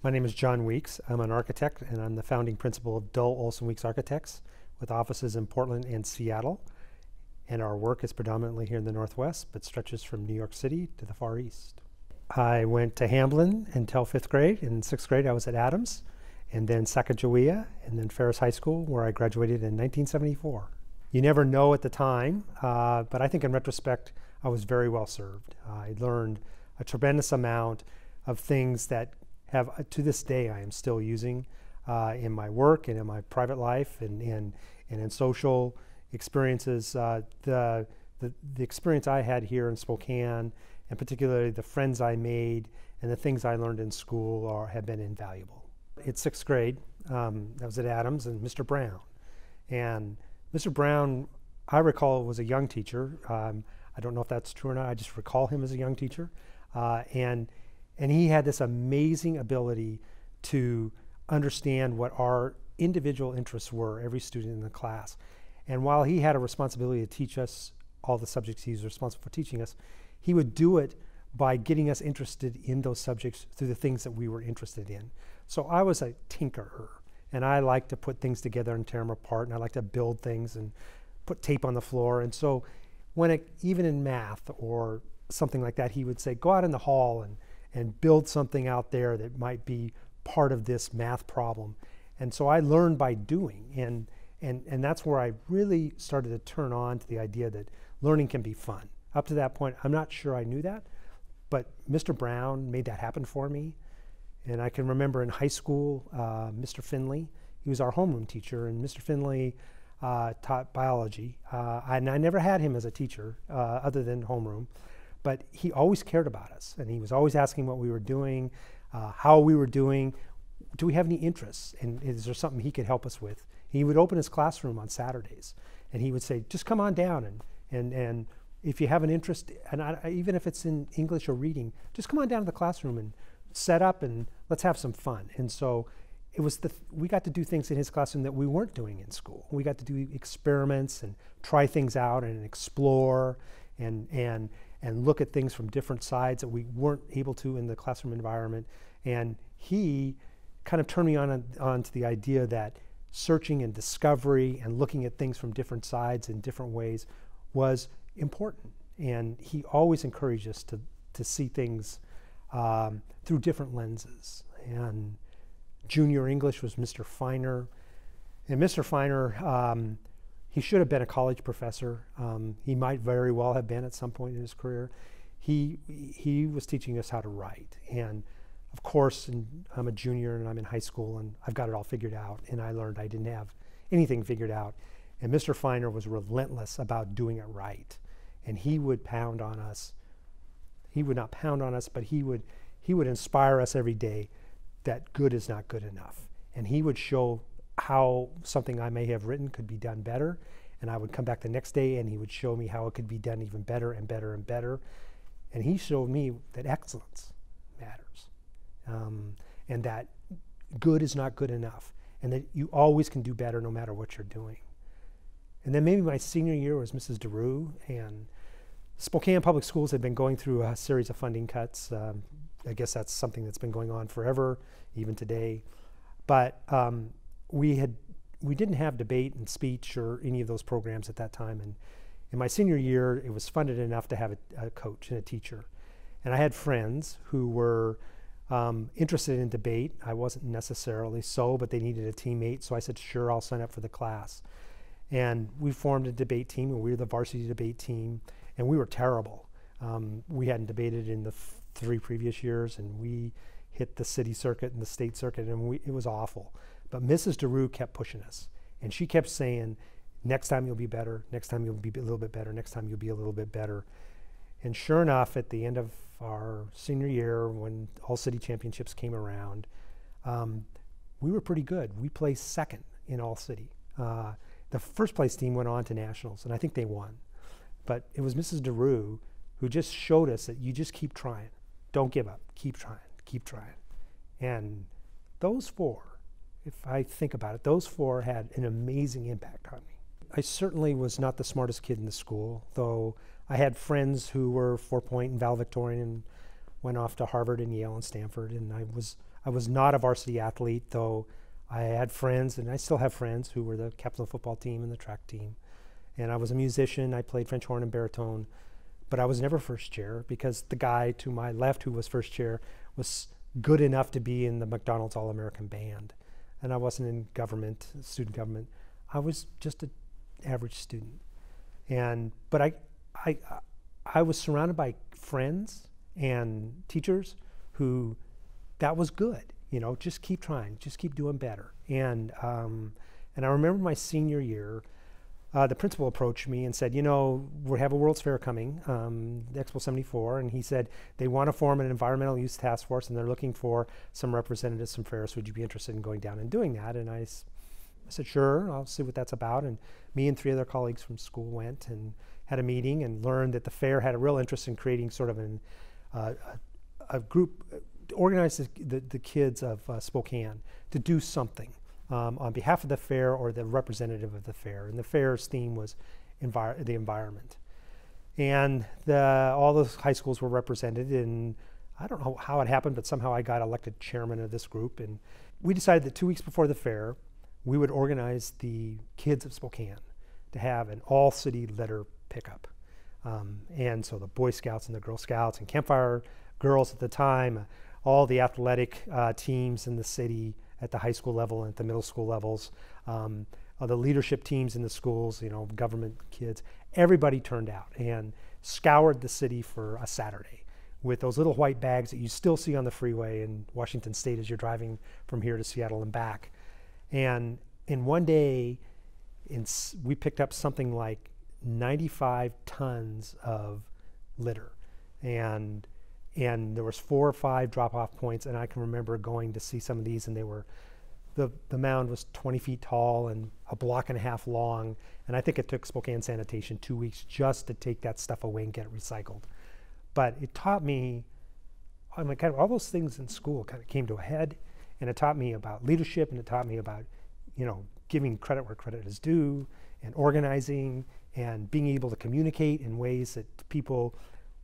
My name is John Weeks. I'm an architect, and I'm the founding principal of Dull Olson Weeks Architects, with offices in Portland and Seattle. And our work is predominantly here in the Northwest, but stretches from New York City to the Far East. I went to Hamblin until 5th grade. In 6th grade, I was at Adams, and then Sacagawea, and then Ferris High School, where I graduated in 1974. You never know at the time, but I think in retrospect, I was very well served. I learned a tremendous amount of things that have, to this day, I am still using in my work and in my private life and in social experiences. The experience I had here in Spokane, and particularly the friends I made and the things I learned in school have been invaluable. In 6th grade, I was at Adams, and Mr. Brown. And Mr. Brown, I recall, was a young teacher. I don't know if that's true or not. I just recall him as a young teacher. And he had this amazing ability to understand what our individual interests were, every student in the class. And while he had a responsibility to teach us all the subjects he was responsible for teaching us, he would do it by getting us interested in those subjects through the things that we were interested in. So I was a tinkerer, and I like to put things together and tear them apart, and I like to build things and put tape on the floor. And so even in math or something like that, he would say, go out in the hall and build something out there that might be part of this math problem. And so I learned by doing, and that's where I really started to turn on to the idea that learning can be fun. Up to that point, I'm not sure I knew that, but Mr. Brown made that happen for me. And I can remember in high school, Mr. Finley, he was our homeroom teacher, and Mr. Finley taught biology. And I never had him as a teacher other than homeroom. But he always cared about us, and he was always asking what we were doing, how we were doing, do we have any interests, and is there something he could help us with? He would open his classroom on Saturdays, and he would say, just come on down, and if you have an interest, and even if it's in English or reading, just come on down to the classroom and set up, and let's have some fun. And so we got to do things in his classroom that we weren't doing in school. We got to do experiments and try things out and explore and look at things from different sides that we weren't able to in the classroom environment. And he kind of turned me on to the idea that searching and discovery and looking at things from different sides in different ways was important. And he always encouraged us to see things through different lenses. And junior English was Mr. Feiner. And Mr. Feiner, he should have been a college professor. He might very well have been at some point in his career. He was teaching us how to write. And of course, I'm a junior and I'm in high school and I've got it all figured out. And I learned I didn't have anything figured out. And Mr. Feiner was relentless about doing it right. And he would pound on us. He would not pound on us, but he would inspire us every day that good is not good enough. And he would show how something I may have written could be done better, and I would come back the next day and he would show me how it could be done even better and better and better. And he showed me that excellence matters, and that good is not good enough, and that you always can do better no matter what you're doing. And then maybe my senior year was Mrs. DeRue, and Spokane Public Schools had been going through a series of funding cuts. I guess that's something that's been going on forever, even today. But we didn't have debate and speech or any of those programs at that time. And in my senior year, it was funded enough to have a coach and a teacher. And I had friends who were interested in debate. I wasn't necessarily so, but they needed a teammate. So I said, sure, I'll sign up for the class. And we formed a debate team, and we were the varsity debate team. And we were terrible. We hadn't debated in the 3 previous years, and we hit the city circuit and the state circuit, and it was awful. But Mrs. DeRue kept pushing us, and she kept saying, next time you'll be better, next time you'll be a little bit better, next time you'll be a little bit better. And sure enough, at the end of our senior year, when all city championships came around, we were pretty good. We placed second in all city. The first place team went on to nationals, and I think they won. But it was Mrs. DeRue who just showed us that you just keep trying. Don't give up. Keep trying. Keep trying. And those 4, if I think about it, those 4 had an amazing impact on me. I certainly was not the smartest kid in the school, though I had friends who were 4-point and valedictorian and went off to Harvard and Yale and Stanford, and I was I was not a varsity athlete, though I had friends, and I still have friends, who were the captain of the football team and the track team. And I was a musician. I played French horn and baritone, but I was never first chair because the guy to my left who was first chair was good enough to be in the McDonald's All-American Band. And I wasn't in government, student government. I was just an average student. But I was surrounded by friends and teachers who, that was good. You know, just keep trying, just keep doing better. And I remember my senior year, the principal approached me and said, you know, we have a World's Fair coming, Expo 74, and he said they want to form an environmental use task force and they're looking for some representatives from Ferris. Would you be interested in going down and doing that? And I said, sure, I'll see what that's about. And me and 3 other colleagues from school went and had a meeting and learned that the fair had a real interest in creating sort of a group, organize the kids of Spokane to do something on behalf of the fair or the representative of the fair. And the fair's theme was the environment. And all those high schools were represented, and I don't know how it happened, but somehow I got elected chairman of this group. And we decided that 2 weeks before the fair, we would organize the kids of Spokane to have an all-city litter pickup. And so the Boy Scouts and the Girl Scouts and Campfire Girls at the time, all the athletic teams in the city at the high school level and at the middle school levels, the leadership teams in the schools, you know, government kids, everybody turned out and scoured the city for a Saturday with those little white bags that you still see on the freeway in Washington State as you're driving from here to Seattle and back. And in one day, we picked up something like 95 tons of litter. And there was 4 or 5 drop-off points, and I can remember going to see some of these, and they were, the mound was 20 feet tall and a block and a half long, and I think it took Spokane Sanitation 2 weeks just to take that stuff away and get it recycled. But it taught me, I mean, kind of all those things in school kind of came to a head, and it taught me about leadership, and it taught me about, you know, giving credit where credit is due, and organizing, and being able to communicate in ways that people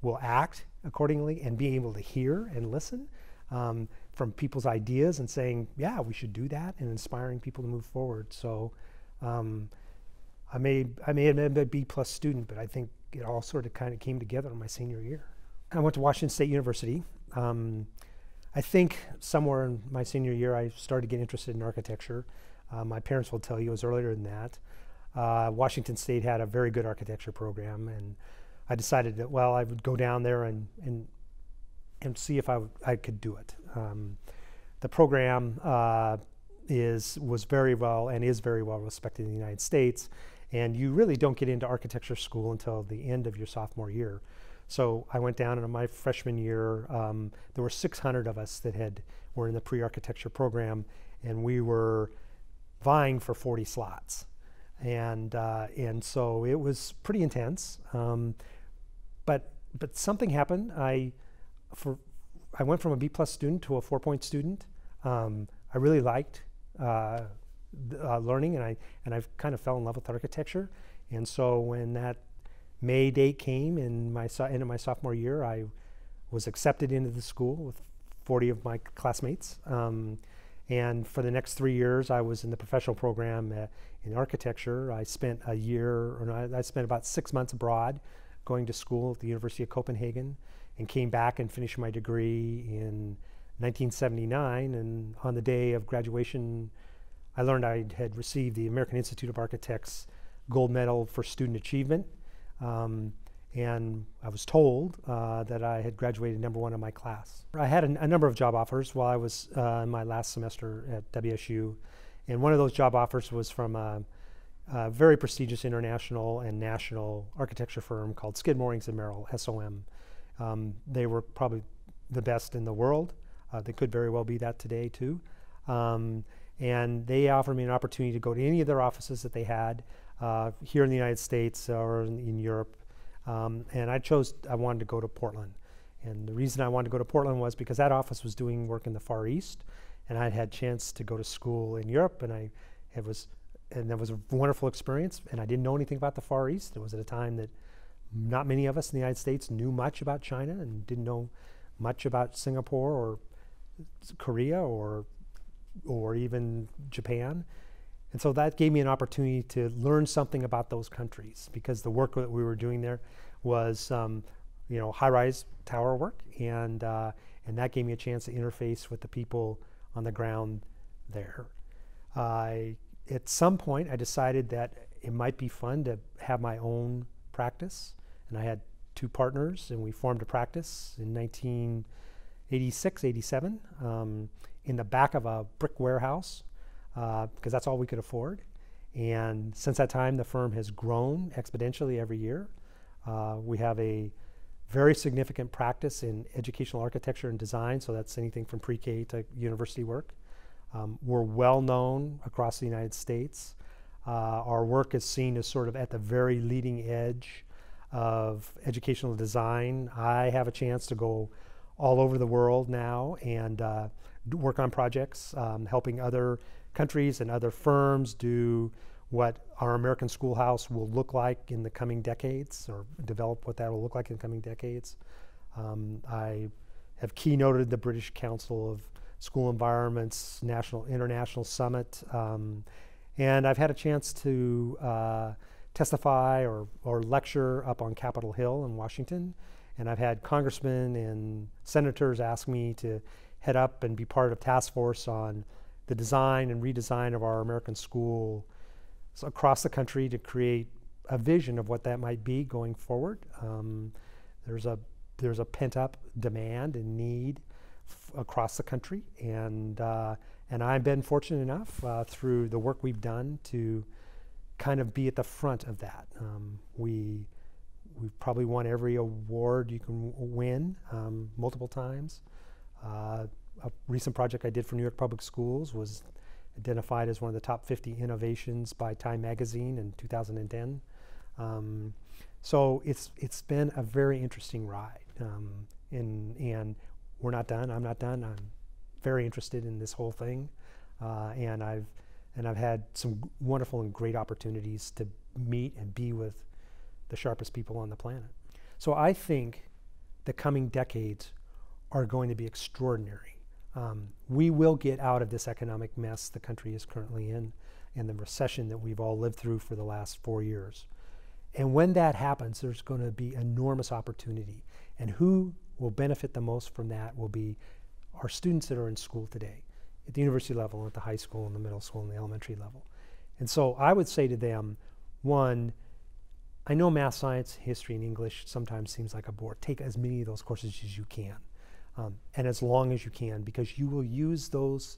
will act accordingly, and being able to hear and listen from people's ideas and saying, yeah, we should do that, and inspiring people to move forward. So I may have been a B+ student, but I think it all sort of kind of came together in my senior year. I went to Washington State University. I think somewhere in my senior year I started getting interested in architecture. My parents will tell you it was earlier than that. Washington State had a very good architecture program, and I decided that, well, I would go down there and see if I could do it. The program was very well and is very well respected in the United States, and you really don't get into architecture school until the end of your sophomore year. So I went down, and in my freshman year, there were 600 of us that were in the pre-architecture program, and we were vying for 40 slots. And so it was pretty intense. But something happened. I went from a B+ student to a 4-point student. I really liked learning, and I kind of fell in love with architecture. And so when that May date came in end of my sophomore year, I was accepted into the school with 40 of my classmates. And for the next 3 years, I was in the professional program in architecture. I spent I spent about 6 months abroad, going to school at the University of Copenhagen, and came back and finished my degree in 1979. And on the day of graduation, I learned I had received the American Institute of Architects Gold Medal for Student Achievement. And I was told that I had graduated #1 in my class. I had a number of job offers while I was in my last semester at WSU. And one of those job offers was from a very prestigious international and national architecture firm called Skidmore, and Merrill, SOM. They were probably the best in the world. They could very well be that today too. And they offered me an opportunity to go to any of their offices that they had here in the United States or in Europe. And I wanted to go to Portland. And the reason I wanted to go to Portland was because that office was doing work in the Far East, and I'd had a chance to go to school in Europe, and that was a wonderful experience. And I didn't know anything about the Far East. It was at a time that not many of us in the United States knew much about China and didn't know much about Singapore or Korea or even Japan. And so that gave me an opportunity to learn something about those countries, because the work that we were doing there was high-rise tower work, and that gave me a chance to interface with the people on the ground there. At some point, I decided that it might be fun to have my own practice, and I had 2 partners, and we formed a practice in 1986, 87, in the back of a brick warehouse, because that's all we could afford. And since that time, the firm has grown exponentially every year. We have a very significant practice in educational architecture and design, so that's anything from pre-K to university work. We're well known across the United States. Our work is seen as sort of at the very leading edge of educational design. I have a chance to go all over the world now and work on projects, helping other countries and other firms do what our American schoolhouse will look like in the coming decades, or develop what that will look like in the coming decades. I have keynoted the British Council of School Environment's International Summit, and I've had a chance to testify or lecture up on Capitol Hill in Washington, and I've had congressmen and senators ask me to head up and be part of task force on the design and redesign of our American school across the country to create a vision of what that might be going forward. There's a pent-up demand and need across the country, and I've been fortunate enough through the work we've done to kind of be at the front of that. We've probably won every award you can win multiple times. A recent project I did for New York Public Schools was identified as one of the top 50 innovations by Time Magazine in 2010. So it's been a very interesting ride, and we're not done. I'm not done. I'm very interested in this whole thing, and I've had some wonderful and great opportunities to meet and be with the sharpest people on the planet. So I think the coming decades are going to be extraordinary. We will get out of this economic mess the country is currently in, and the recession that we've all lived through for the last 4 years. And when that happens, there's going to be enormous opportunity. And who will benefit the most from that will be our students that are in school today, at the university level, at the high school, and the middle school, and the elementary level. And so I would say to them, one, I know math, science, history, and English sometimes seems like a bore. Take as many of those courses as you can, and as long as you can, because you will use those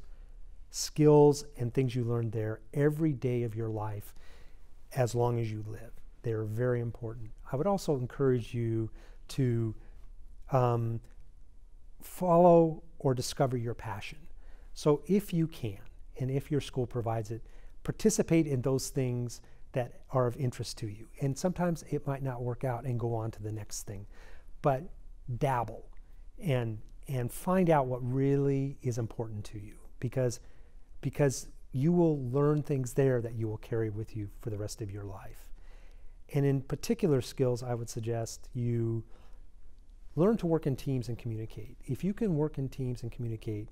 skills and things you learned there every day of your life as long as you live. They're very important. I would also encourage you to follow or discover your passion. So if you can, and if your school provides it, participate in those things that are of interest to you. And sometimes it might not work out and go on to the next thing, but dabble and find out what really is important to you, because you will learn things there that you will carry with you for the rest of your life. And in particular skills, I would suggest you learn to work in teams and communicate. If you can work in teams and communicate,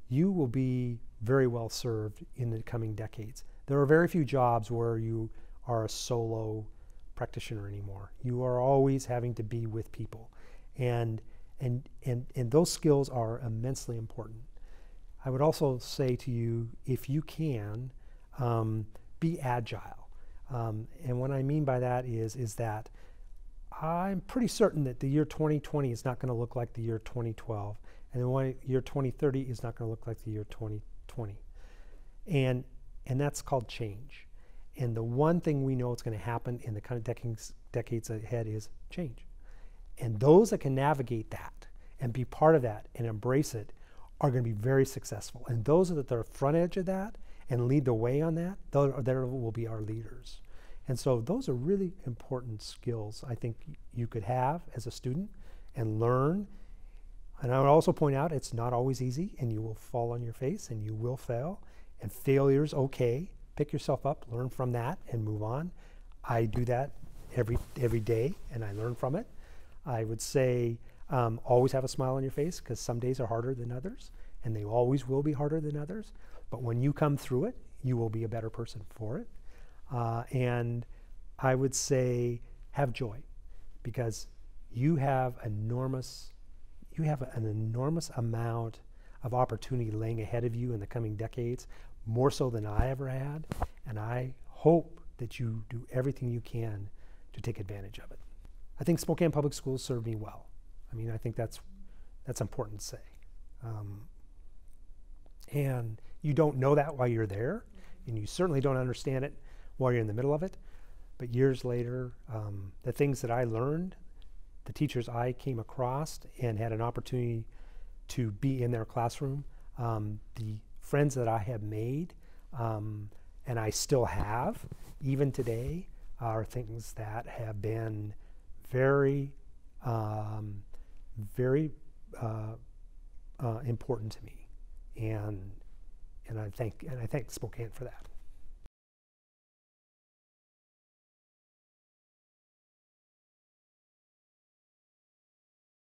you will be very well served in the coming decades. There are very few jobs where you are a solo practitioner anymore. You are always having to be with people. And those skills are immensely important. I would also say to you, if you can, be agile. And what I mean by that is that I'm pretty certain that the year 2020 is not going to look like the year 2012, and the year 2030 is not going to look like the year 2020. And that's called change. And the one thing we know is going to happen in the kind of decades ahead is change. And those that can navigate that and be part of that and embrace it are going to be very successful. And those that are front edge of that and lead the way on that, those will be our leaders. And so those are really important skills I think you could have as a student and learn. And I would also point out it's not always easy, and you will fall on your face and you will fail. And failure's okay. Pick yourself up, learn from that, and move on. I do that every day, and I learn from it. I would say Always have a smile on your face, because some days are harder than others, and they always will be harder than others. But when you come through it, you will be a better person for it. And I would say have joy, because you have an enormous amount of opportunity laying ahead of you in the coming decades, more so than I ever had. And I hope that you do everything you can to take advantage of it. I think Spokane Public Schools served me well. I mean, I think that's important to say. And you don't know that while you're there, and you certainly don't understand it while you're in the middle of it. But years later, the things that I learned, the teachers I came across and had an opportunity to be in their classroom, the friends that I have made, and I still have, even today, are things that have been very, very important to me, and I thank Spokane for that.